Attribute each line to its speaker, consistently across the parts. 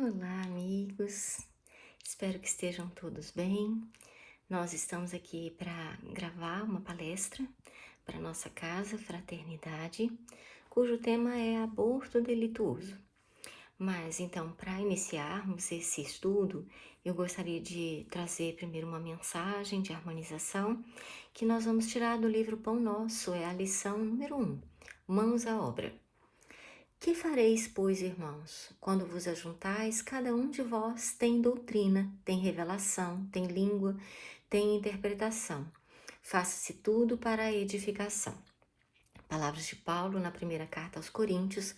Speaker 1: Olá, amigos. Espero que estejam todos bem. Nós estamos aqui para gravar uma palestra para nossa casa Fraternidade, cujo tema é aborto delituoso. Mas então, para iniciarmos esse estudo, eu gostaria de trazer primeiro uma mensagem de harmonização que nós vamos tirar do livro Pão Nosso, é a lição número 1, Mãos à Obra. Que fareis, pois, irmãos, quando vos ajuntais? Cada um de vós tem doutrina, tem revelação, tem língua, tem interpretação. Faça-se tudo para a edificação. Palavras de Paulo na primeira carta aos Coríntios,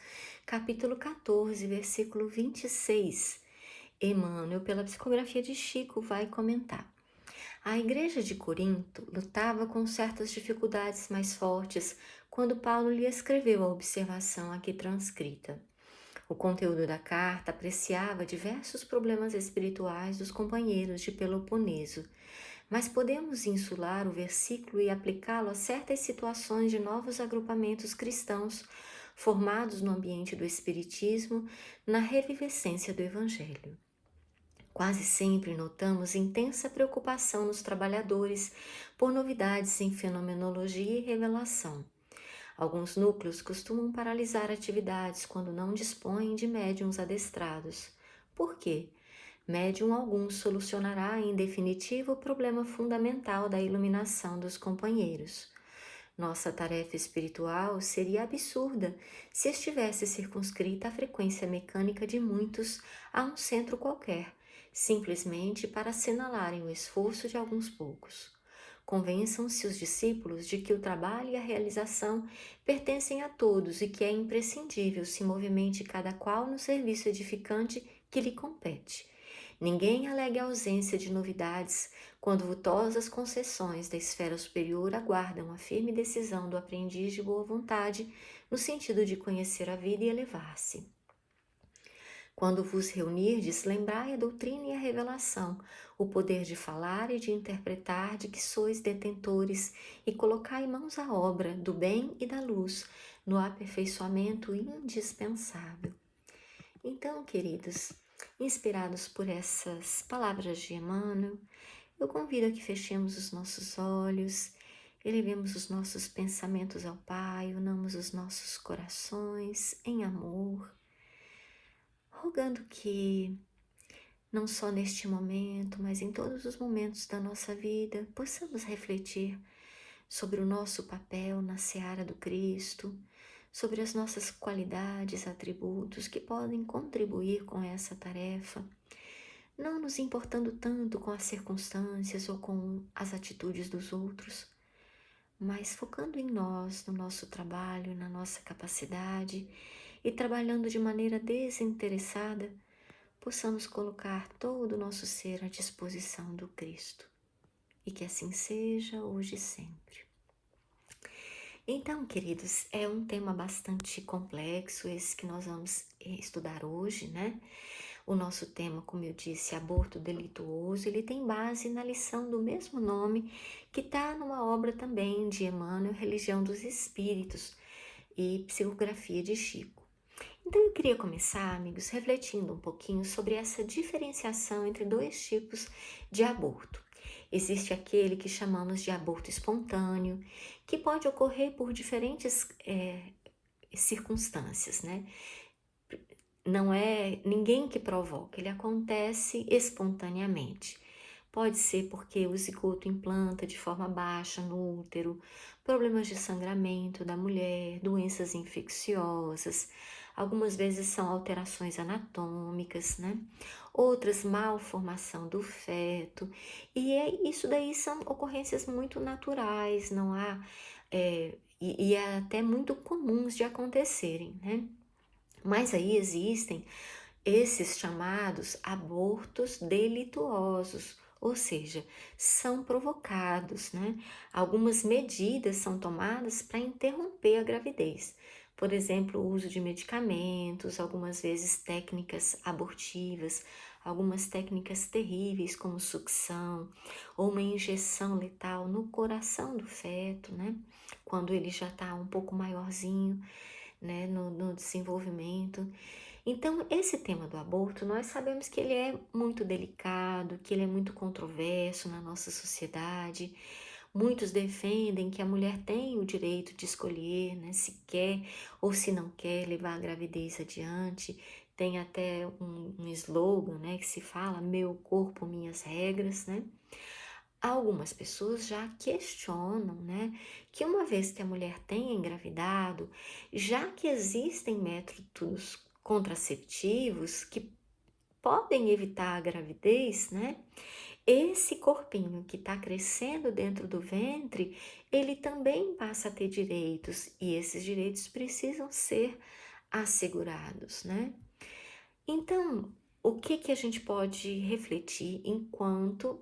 Speaker 1: capítulo 14, versículo 26. Emmanuel, pela psicografia de Chico, vai comentar. A igreja de Corinto lutava com certas dificuldades mais fortes quando Paulo lhe escreveu a observação aqui transcrita. O conteúdo da carta apreciava diversos problemas espirituais dos companheiros de Peloponeso, mas podemos insular o versículo e aplicá-lo a certas situações de novos agrupamentos cristãos formados no ambiente do Espiritismo, na revivescência do Evangelho. Quase sempre notamos intensa preocupação nos trabalhadores por novidades em fenomenologia e revelação. Alguns núcleos costumam paralisar atividades quando não dispõem de médiuns adestrados. Por quê? Médium algum solucionará em definitivo o problema fundamental da iluminação dos companheiros. Nossa tarefa espiritual seria absurda se estivesse circunscrita à frequência mecânica de muitos a um centro qualquer, simplesmente para assinalarem o esforço de alguns poucos. Convençam-se os discípulos de que o trabalho e a realização pertencem a todos e que é imprescindível se movimente cada qual no serviço edificante que lhe compete. Ninguém alegue a ausência de novidades quando vultosas concessões da esfera superior aguardam a firme decisão do aprendiz de boa vontade no sentido de conhecer a vida e elevar-se. Quando vos reunirdes, lembrai a doutrina e a revelação, o poder de falar e de interpretar de que sois detentores, e colocai mãos à obra do bem e da luz, no aperfeiçoamento indispensável. Então, queridos, inspirados por essas palavras de Emmanuel, eu convido a que fechemos os nossos olhos, elevemos os nossos pensamentos ao Pai, unamos os nossos corações em amor, rogando que, não só neste momento, mas em todos os momentos da nossa vida, possamos refletir sobre o nosso papel na seara do Cristo, sobre as nossas qualidades, atributos que podem contribuir com essa tarefa, não nos importando tanto com as circunstâncias ou com as atitudes dos outros, mas focando em nós, no nosso trabalho, na nossa capacidade e trabalhando de maneira desinteressada, possamos colocar todo o nosso ser à disposição do Cristo. E que assim seja hoje e sempre. Então, queridos, é um tema bastante complexo esse que nós vamos estudar hoje, né? O nosso tema, como eu disse, aborto delituoso, ele tem base na lição do mesmo nome que está numa obra também de Emmanuel, Religião dos Espíritos e Psicografia de Chico. Então eu queria começar, amigos, refletindo um pouquinho sobre essa diferenciação entre dois tipos de aborto. Existe aquele que chamamos de aborto espontâneo, que pode ocorrer por diferentes circunstâncias, né? Não é ninguém que provoca, ele acontece espontaneamente. Pode ser porque o zigoto implanta de forma baixa no útero, problemas de sangramento da mulher, doenças infecciosas, algumas vezes são alterações anatômicas, né? Outras, malformação do feto, e isso daí são ocorrências muito naturais, não há, e é até muito comuns de acontecerem, né? Mas aí existem esses chamados abortos delituosos, ou seja, são provocados, né? Algumas medidas são tomadas para interromper a gravidez. Por exemplo, o uso de medicamentos, algumas vezes técnicas abortivas, algumas técnicas terríveis como sucção ou uma injeção letal no coração do feto, né? Quando ele já está um pouco maiorzinho, né, no desenvolvimento. Então, esse tema do aborto, nós sabemos que ele é muito delicado, que ele é muito controverso na nossa sociedade. Muitos defendem que a mulher tem o direito de escolher, né, se quer ou se não quer levar a gravidez adiante. Tem até um slogan, né, que se fala meu corpo, minhas regras, né? Algumas pessoas já questionam, né, que uma vez que a mulher tenha engravidado, já que existem métodos contraceptivos que podem evitar a gravidez, né, esse corpinho que está crescendo dentro do ventre, ele também passa a ter direitos e esses direitos precisam ser assegurados, né? Então, o que que a gente pode refletir enquanto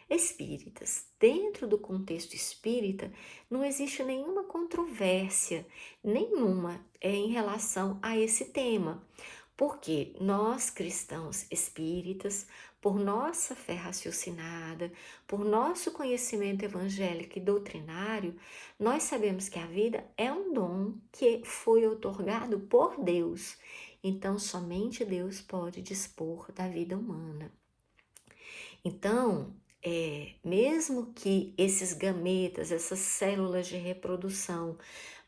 Speaker 1: espíritas? Dentro do contexto espírita, não existe nenhuma controvérsia, nenhuma em relação a esse tema, porque nós cristãos espíritas, por nossa fé raciocinada, por nosso conhecimento evangélico e doutrinário, nós sabemos que a vida é um dom que foi otorgado por Deus. Então, somente Deus pode dispor da vida humana. Então, mesmo que esses gametas, essas células de reprodução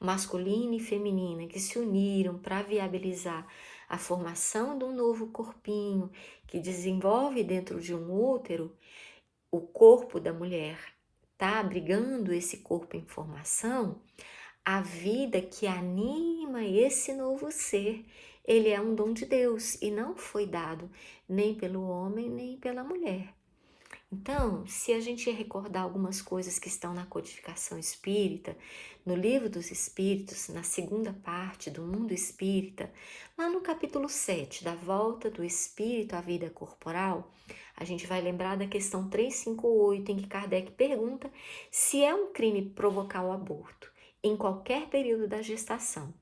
Speaker 1: masculina e feminina que se uniram para viabilizar a formação de um novo corpinho que desenvolve dentro de um útero, o corpo da mulher está abrigando esse corpo em formação, a vida que anima esse novo ser, ele é um dom de Deus e não foi dado nem pelo homem nem pela mulher. Então, se a gente recordar algumas coisas que estão na codificação espírita, no Livro dos Espíritos, na segunda parte do Mundo Espírita, lá no capítulo 7, da volta do espírito à vida corporal, a gente vai lembrar da questão 358, em que Kardec pergunta se é um crime provocar o aborto em qualquer período da gestação.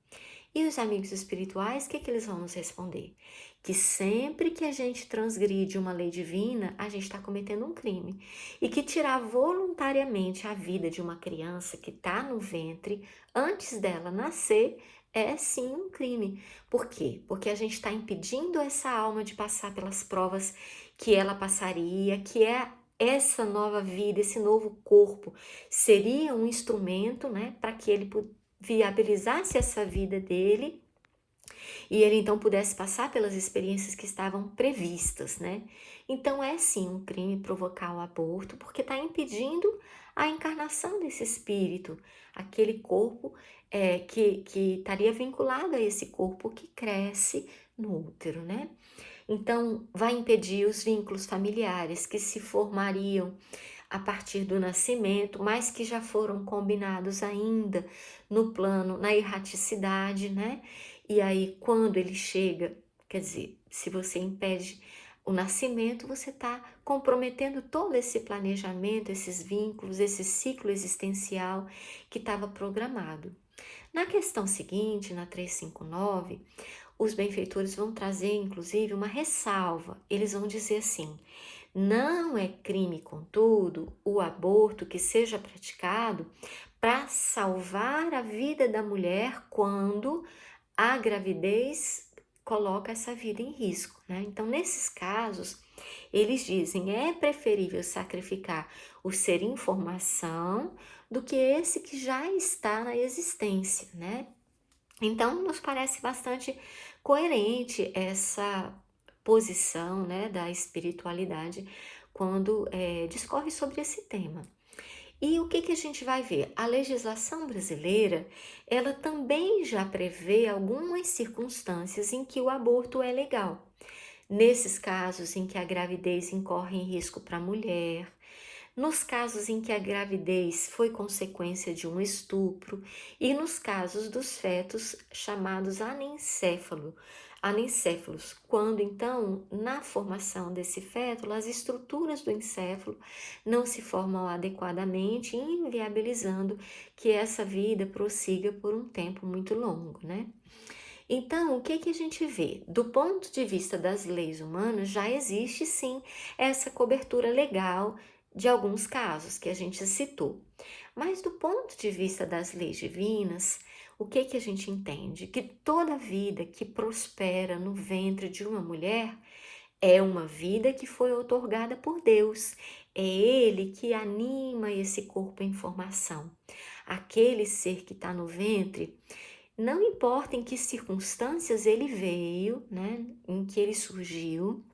Speaker 1: E os amigos espirituais, o que eles vão nos responder? Que sempre que a gente transgride uma lei divina, a gente está cometendo um crime. E que tirar voluntariamente a vida de uma criança que está no ventre, antes dela nascer, é sim um crime. Por quê? Porque a gente está impedindo essa alma de passar pelas provas que ela passaria, que é essa nova vida, esse novo corpo, seria um instrumento, né, para que ele viabilizasse essa vida dele e ele então pudesse passar pelas experiências que estavam previstas, né? Então é sim um crime provocar o aborto, porque está impedindo a encarnação desse espírito, aquele corpo que estaria vinculado a esse corpo que cresce no útero, né? Então vai impedir os vínculos familiares que se formariam a partir do nascimento, mas que já foram combinados ainda no plano, na erraticidade, né? E aí, quando ele chega, quer dizer, se você impede o nascimento, você está comprometendo todo esse planejamento, esses vínculos, esse ciclo existencial que estava programado. Na questão seguinte, na 359, os benfeitores vão trazer, inclusive, uma ressalva. Eles vão dizer assim: não é crime, contudo, o aborto que seja praticado para salvar a vida da mulher quando a gravidez coloca essa vida em risco, né? Então, nesses casos, eles dizem é preferível sacrificar o ser em formação do que esse que já está na existência, né? Então, nos parece bastante coerente essa posição, né, da espiritualidade quando discorre sobre esse tema. E o que a gente vai ver? A legislação brasileira, ela também já prevê algumas circunstâncias em que o aborto é legal. Nesses casos em que a gravidez incorre em risco para a mulher, nos casos em que a gravidez foi consequência de um estupro e nos casos dos fetos chamados anencéfalos, quando então na formação desse feto as estruturas do encéfalo não se formam adequadamente, inviabilizando que essa vida prossiga por um tempo muito longo, né? Então, o que a gente vê? Do ponto de vista das leis humanas, já existe sim essa cobertura legal de alguns casos que a gente citou. Mas do ponto de vista das leis divinas, o que que a gente entende? Que toda vida que prospera no ventre de uma mulher é uma vida que foi outorgada por Deus. É Ele que anima esse corpo em formação. Aquele ser que está no ventre, não importa em que circunstâncias ele veio, né, em que ele surgiu,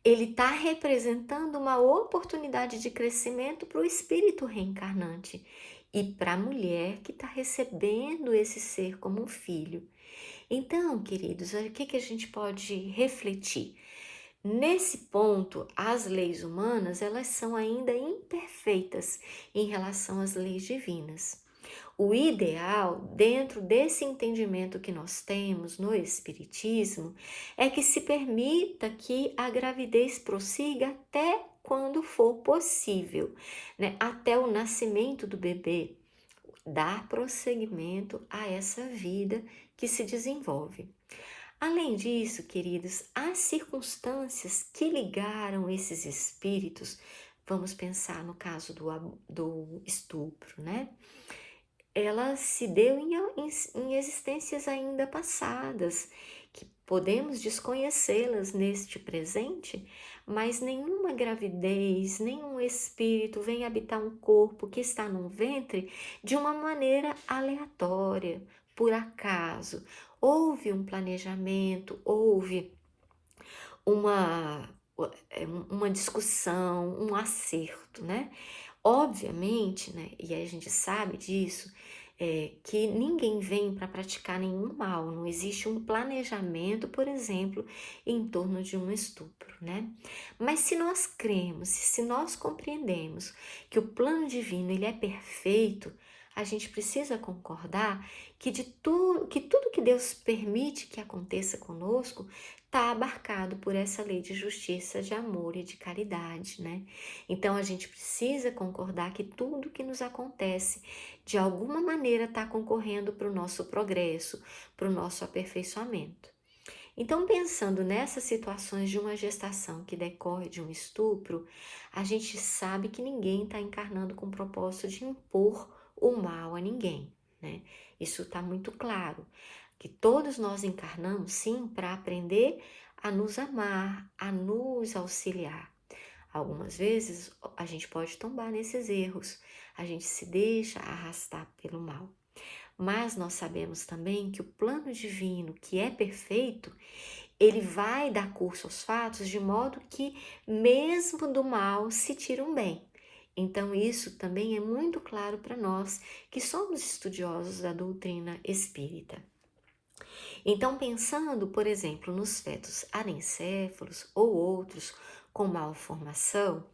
Speaker 1: ele está representando uma oportunidade de crescimento para o espírito reencarnante e para a mulher que está recebendo esse ser como um filho. Então, queridos, o que a gente pode refletir? Nesse ponto, as leis humanas, elas são ainda imperfeitas em relação às leis divinas. O ideal, dentro desse entendimento que nós temos no Espiritismo, é que se permita que a gravidez prossiga até quando for possível, né? Até o nascimento do bebê, dar prosseguimento a essa vida que se desenvolve. Além disso, queridos, as circunstâncias que ligaram esses espíritos, vamos pensar no caso do estupro, né? Ela se deu em existências ainda passadas, que podemos desconhecê-las neste presente, mas nenhuma gravidez, nenhum espírito vem habitar um corpo que está num ventre de uma maneira aleatória, por acaso. Houve um planejamento, houve uma, uma discussão, um acerto, né? Obviamente, né, e a gente sabe disso, que ninguém vem para praticar nenhum mal, não existe um planejamento, por exemplo, em torno de um estupro, né? Mas se nós cremos, se nós compreendemos que o plano divino ele é perfeito, a gente precisa concordar que que tudo que Deus permite que aconteça conosco está abarcado por essa lei de justiça, de amor e de caridade, né? Então a gente precisa concordar que tudo que nos acontece, de alguma maneira, está concorrendo para o nosso progresso, para o nosso aperfeiçoamento. Então, pensando nessas situações de uma gestação que decorre de um estupro, a gente sabe que ninguém está encarnando com o propósito de impor o mal a ninguém, né? Isso está muito claro, que todos nós encarnamos, sim, para aprender a nos amar, a nos auxiliar. Algumas vezes a gente pode tombar nesses erros, a gente se deixa arrastar pelo mal. Mas nós sabemos também que o plano divino, que é perfeito, ele vai dar curso aos fatos de modo que mesmo do mal se tira um bem. Então isso também é muito claro para nós que somos estudiosos da doutrina espírita. Então, pensando, por exemplo, nos fetos anencéfalos ou outros com malformação,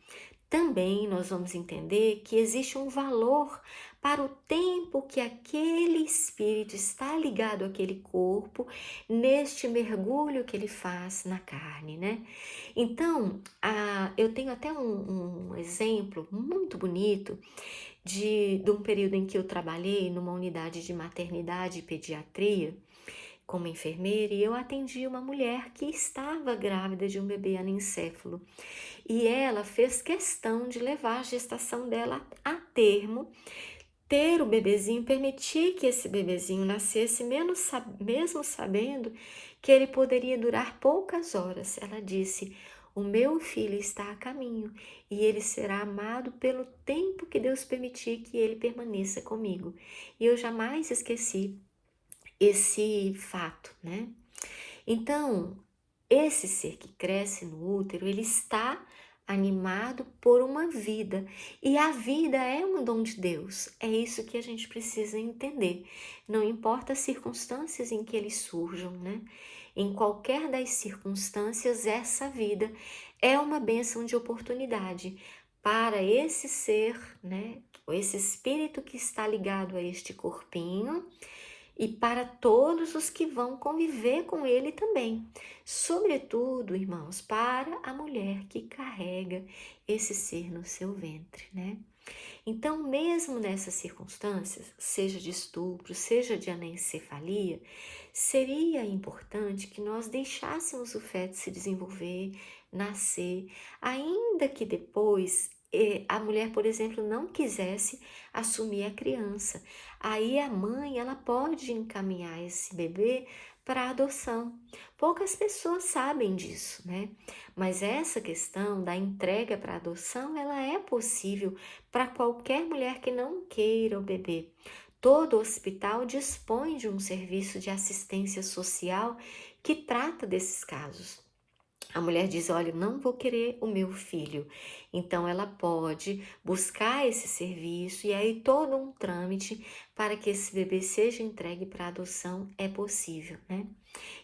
Speaker 1: também nós vamos entender que existe um valor para o tempo que aquele espírito está ligado àquele corpo, neste mergulho que ele faz na carne, né? Então, eu tenho até um exemplo muito bonito de um período em que eu trabalhei numa unidade de maternidade e pediatria como enfermeira e eu atendi uma mulher que estava grávida de um bebê anencéfalo. E ela fez questão de levar a gestação dela a termo, ter o bebezinho, permitir que esse bebezinho nascesse, mesmo sabendo que ele poderia durar poucas horas. Ela disse: o meu filho está a caminho e ele será amado pelo tempo que Deus permitir que ele permaneça comigo. E eu jamais esqueci esse fato, né? Então, esse ser que cresce no útero, ele está animado por uma vida. E a vida é um dom de Deus. É isso que a gente precisa entender. Não importa as circunstâncias em que eles surjam, né? Em qualquer das circunstâncias, essa vida é uma bênção de oportunidade para esse ser, né? Esse espírito que está ligado a este corpinho e para todos os que vão conviver com ele também. Sobretudo, irmãos, para a mulher que carrega esse ser no seu ventre, né? Então, mesmo nessas circunstâncias, seja de estupro, seja de anencefalia, seria importante que nós deixássemos o feto se desenvolver, nascer, ainda que depois a mulher, por exemplo, não quisesse assumir a criança. Aí a mãe, ela pode encaminhar esse bebê para adoção. Poucas pessoas sabem disso, né? Mas essa questão da entrega para adoção, ela é possível para qualquer mulher que não queira o bebê. Todo hospital dispõe de um serviço de assistência social que trata desses casos. A mulher diz: olha, eu não vou querer o meu filho. Então ela pode buscar esse serviço e aí todo um trâmite para que esse bebê seja entregue para adoção é possível, né?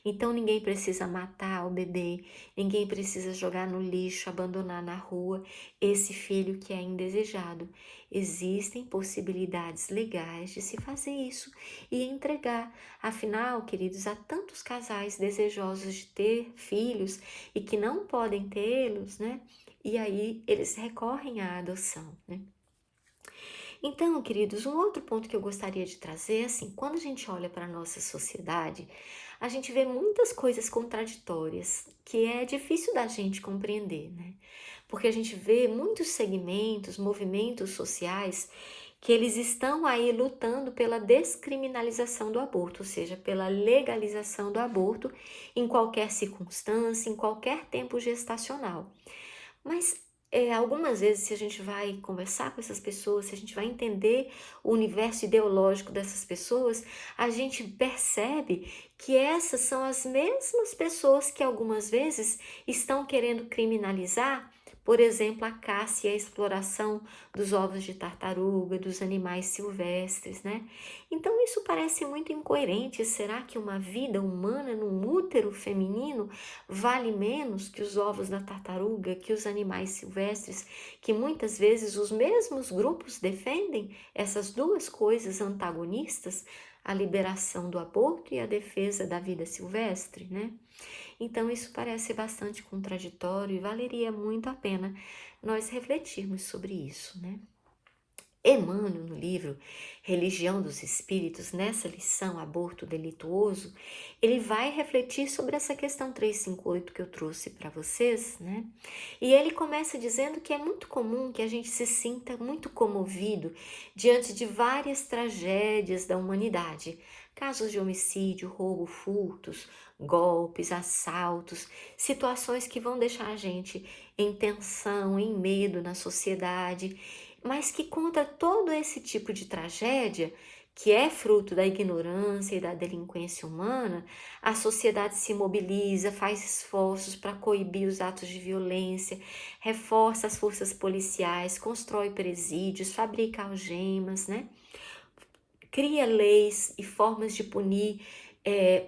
Speaker 1: Então ninguém precisa matar o bebê, ninguém precisa jogar no lixo, abandonar na rua esse filho que é indesejado. Existem possibilidades legais de se fazer isso e entregar. Afinal, queridos, há tantos casais desejosos de ter filhos e que não podem tê-los, né? E aí eles recorrem à adoção, né? Então, queridos, um outro ponto que eu gostaria de trazer é assim, quando a gente olha para a nossa sociedade, a gente vê muitas coisas contraditórias que é difícil da gente compreender, né? Porque a gente vê muitos segmentos, movimentos sociais que eles estão aí lutando pela descriminalização do aborto, ou seja, pela legalização do aborto em qualquer circunstância, em qualquer tempo gestacional. Mas algumas vezes, se a gente vai conversar com essas pessoas, se a gente vai entender o universo ideológico dessas pessoas, a gente percebe que essas são as mesmas pessoas que algumas vezes estão querendo criminalizar, por exemplo, a caça e a exploração dos ovos de tartaruga, dos animais silvestres, né? Então isso parece muito incoerente. Será que uma vida humana num útero feminino vale menos que os ovos da tartaruga, que os animais silvestres, que muitas vezes os mesmos grupos defendem essas duas coisas antagonistas, a liberação do aborto e a defesa da vida silvestre, né? Então isso parece bastante contraditório e valeria muito a pena nós refletirmos sobre isso, né? Emmanuel, no livro Religião dos Espíritos, nessa lição Aborto Delituoso, ele vai refletir sobre essa questão 358 que eu trouxe para vocês, né? E ele começa dizendo que é muito comum que a gente se sinta muito comovido diante de várias tragédias da humanidade, casos de homicídio, roubo, furtos, golpes, assaltos, situações que vão deixar a gente em tensão, em medo na sociedade, mas que contra todo esse tipo de tragédia, que é fruto da ignorância e da delinquência humana, a sociedade se mobiliza, faz esforços para coibir os atos de violência, reforça as forças policiais, constrói presídios, fabrica algemas, né? Cria leis e formas de punir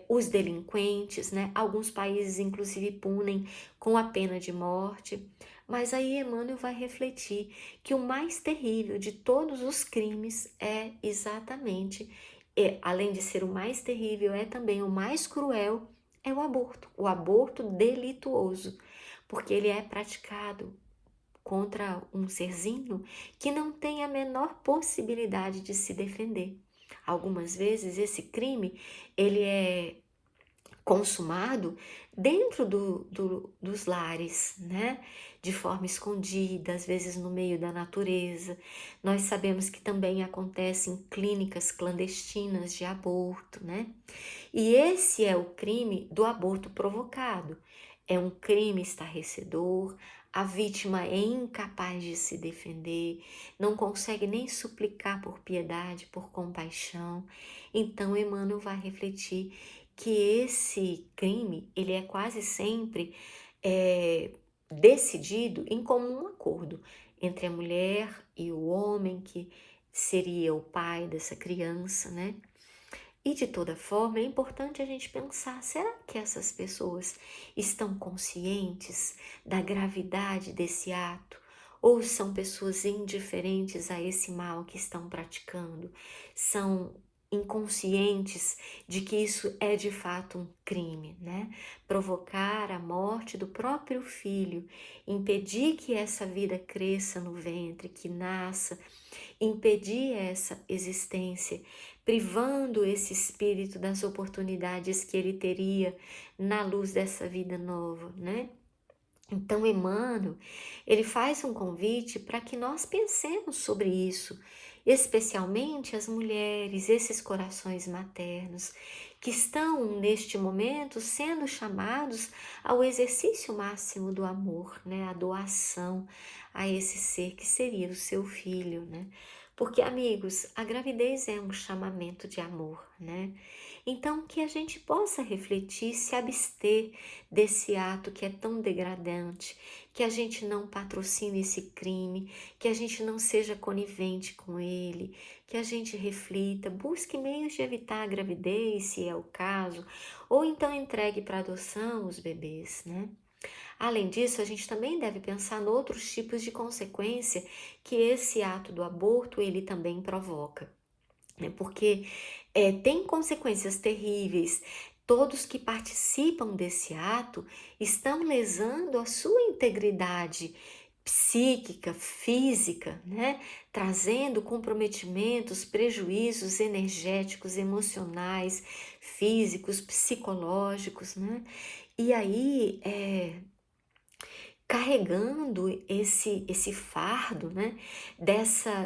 Speaker 1: os delinquentes, né? Alguns países, inclusive, punem com a pena de morte. Mas aí Emmanuel vai refletir que o mais terrível de todos os crimes é exatamente, além de ser o mais terrível, é também o mais cruel, é o aborto delituoso, porque ele é praticado contra um serzinho que não tem a menor possibilidade de se defender. Algumas vezes esse crime ele é consumado dentro dos lares, né? De forma escondida, às vezes no meio da natureza. Nós sabemos que também acontece em clínicas clandestinas de aborto, né? E esse é o crime do aborto provocado. É um crime estarrecedor, a vítima é incapaz de se defender, não consegue nem suplicar por piedade, por compaixão. Então, Emmanuel vai refletir que esse crime, ele é quase sempre decidido em comum acordo entre a mulher e o homem, que seria o pai dessa criança, né? E de toda forma, é importante a gente pensar: será que essas pessoas estão conscientes da gravidade desse ato? Ou são pessoas indiferentes a esse mal que estão praticando? São inconscientes de que isso é de fato um crime, né? Provocar a morte do próprio filho, impedir que essa vida cresça no ventre, que nasça, impedir essa existência, privando esse espírito das oportunidades que ele teria na luz dessa vida nova, né? Então, Emmanuel, ele faz um convite para que nós pensemos sobre isso, especialmente as mulheres, esses corações maternos, que estão neste momento sendo chamados ao exercício máximo do amor, né? A doação a esse ser que seria o seu filho, né? Porque, amigos, a gravidez é um chamamento de amor, né? Então, que a gente possa refletir, se abster desse ato que é tão degradante, que a gente não patrocine esse crime, que a gente não seja conivente com ele, que a gente reflita, busque meios de evitar a gravidez, se é o caso, ou então entregue para adoção os bebês, né? Além disso, a gente também deve pensar em outros tipos de consequência que esse ato do aborto ele também provoca, né? Porque tem consequências terríveis. Todos que participam desse ato estão lesando a sua integridade psíquica, física, né? Trazendo comprometimentos, prejuízos energéticos, emocionais, físicos, psicológicos, né? E aí, carregando esse fardo, né,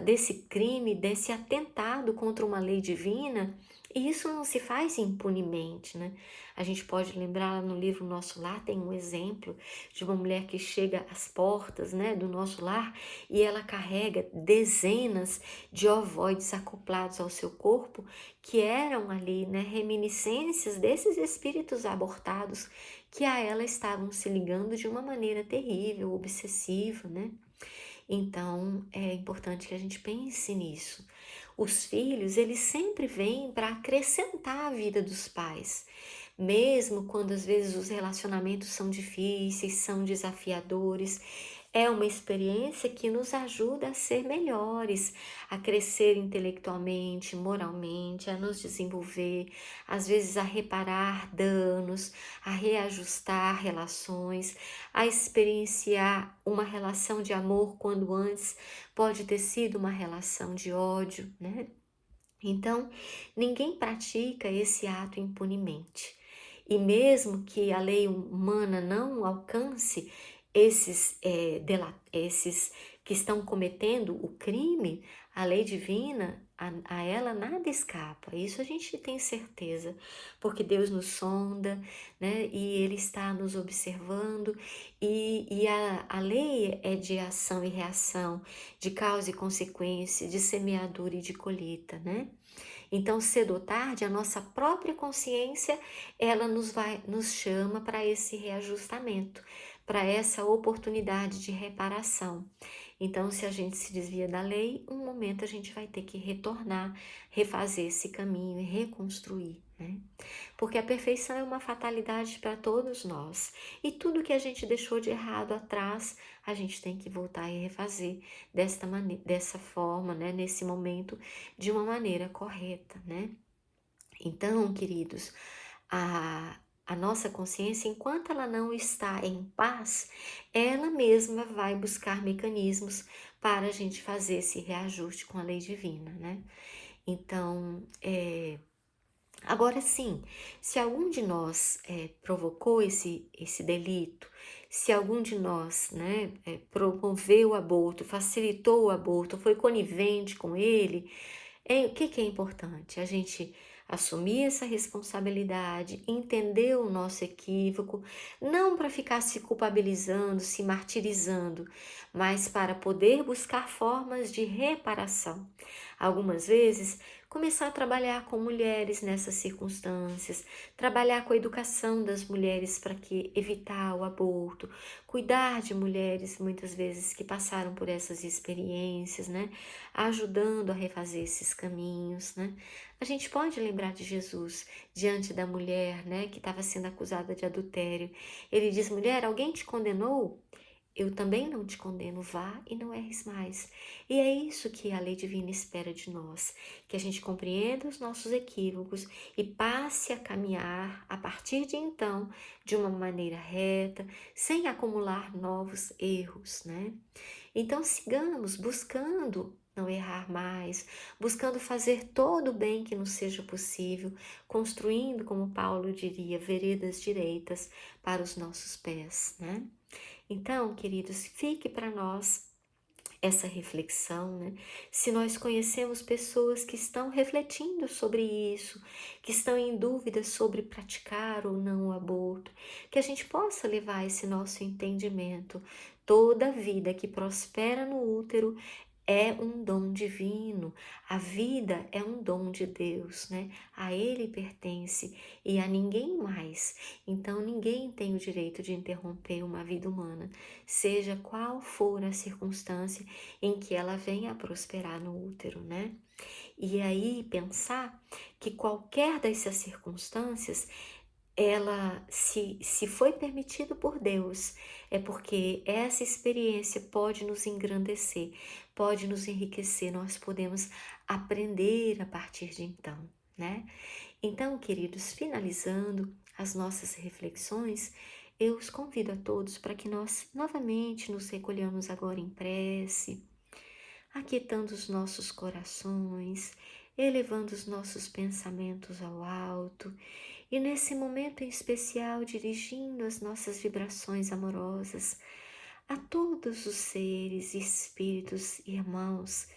Speaker 1: desse crime, desse atentado contra uma lei divina, e isso não se faz impunemente, né? A gente pode lembrar no livro Nosso Lar, tem um exemplo de uma mulher que chega às portas, né, do nosso lar e ela carrega dezenas de ovoides acoplados ao seu corpo, que eram ali, né, reminiscências desses espíritos abortados que a ela estavam se ligando de uma maneira terrível, obsessiva, né? Então, é importante que a gente pense nisso. Os filhos, eles sempre vêm para acrescentar a vida dos pais, mesmo quando às vezes os relacionamentos são difíceis, são desafiadores. É uma experiência que nos ajuda a ser melhores, a crescer intelectualmente, moralmente, a nos desenvolver, às vezes a reparar danos, a reajustar relações, a experienciar uma relação de amor quando antes pode ter sido uma relação de ódio, né? Então, ninguém pratica esse ato impunemente. E mesmo que a lei humana não alcance esses que estão cometendo o crime, a lei divina, a ela nada escapa. Isso a gente tem certeza, porque Deus nos sonda, né? E Ele está nos observando, e a lei é de ação e reação, de causa e consequência, de semeadura e de colheita, né? Então, cedo ou tarde, a nossa própria consciência, ela nos chama para esse reajustamento, para essa oportunidade de reparação. Então, se a gente se desvia da lei, um momento a gente vai ter que retornar, refazer esse caminho e reconstruir, né? Porque a perfeição é uma fatalidade para todos nós. E tudo que a gente deixou de errado atrás, a gente tem que voltar e refazer dessa forma, né? Nesse momento, de uma maneira correta, né? Então, queridos, a nossa consciência, enquanto ela não está em paz, ela mesma vai buscar mecanismos para a gente fazer esse reajuste com a lei divina, né? Então, agora sim, se algum de nós provocou esse delito, se algum de nós, né, promoveu o aborto, facilitou o aborto, foi conivente com ele, o que é importante? A gente assumir essa responsabilidade, entender o nosso equívoco, não para ficar se culpabilizando, se martirizando, mas para poder buscar formas de reparação. Algumas vezes, começar a trabalhar com mulheres nessas circunstâncias, trabalhar com a educação das mulheres para que evitar o aborto, cuidar de mulheres muitas vezes que passaram por essas experiências, né? Ajudando a refazer esses caminhos, né? A gente pode lembrar de Jesus diante da mulher, né, que estava sendo acusada de adultério. Ele diz: mulher, alguém te condenou? Eu também não te condeno, vá e não erres mais. E é isso que a lei divina espera de nós, que a gente compreenda os nossos equívocos e passe a caminhar a partir de então de uma maneira reta, sem acumular novos erros, né? Então sigamos buscando não errar mais, buscando fazer todo o bem que nos seja possível, construindo, como Paulo diria, veredas direitas para os nossos pés, né? Então, queridos, fique para nós essa reflexão, né? Se nós conhecemos pessoas que estão refletindo sobre isso, que estão em dúvida sobre praticar ou não o aborto, que a gente possa levar esse nosso entendimento. Toda vida que prospera no útero é um dom divino. A vida é um dom de Deus, né? A Ele pertence e a ninguém mais. Então ninguém tem o direito de interromper uma vida humana, seja qual for a circunstância em que ela venha a prosperar no útero, né? E aí pensar que qualquer dessas circunstâncias, ela, se foi permitido por Deus, é porque essa experiência pode nos engrandecer, pode nos enriquecer, nós podemos aprender a partir de então, né? Então, queridos, finalizando as nossas reflexões, eu os convido a todos para que nós novamente nos recolhamos agora em prece, aquietando os nossos corações, elevando os nossos pensamentos ao alto e nesse momento em especial dirigindo as nossas vibrações amorosas a todos os seres, espíritos e irmãos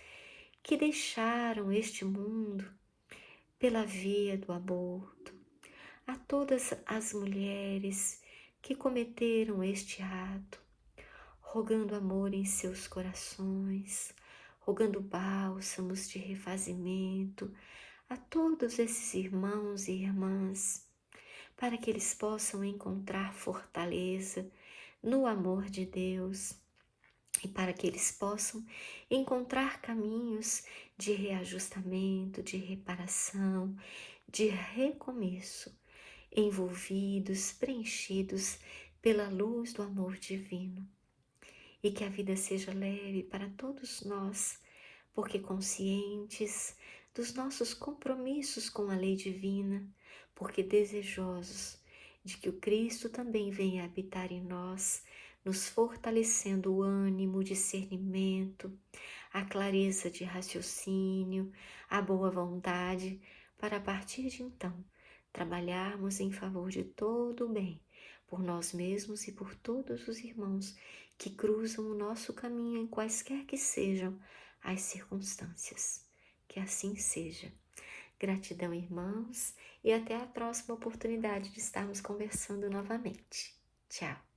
Speaker 1: que deixaram este mundo pela via do aborto, a todas as mulheres que cometeram este ato, rogando amor em seus corações, rogando bálsamos de refazimento a todos esses irmãos e irmãs, para que eles possam encontrar fortaleza no amor de Deus e para que eles possam encontrar caminhos de reajustamento, de reparação, de recomeço, envolvidos, preenchidos pela luz do amor divino. E que a vida seja leve para todos nós, porque conscientes dos nossos compromissos com a lei divina, porque desejosos de que o Cristo também venha habitar em nós, nos fortalecendo o ânimo, o discernimento, a clareza de raciocínio, a boa vontade, para a partir de então trabalharmos em favor de todo o bem, por nós mesmos e por todos os irmãos que cruzam o nosso caminho em quaisquer que sejam as circunstâncias. Que assim seja. Gratidão, irmãos, e até a próxima oportunidade de estarmos conversando novamente. Tchau.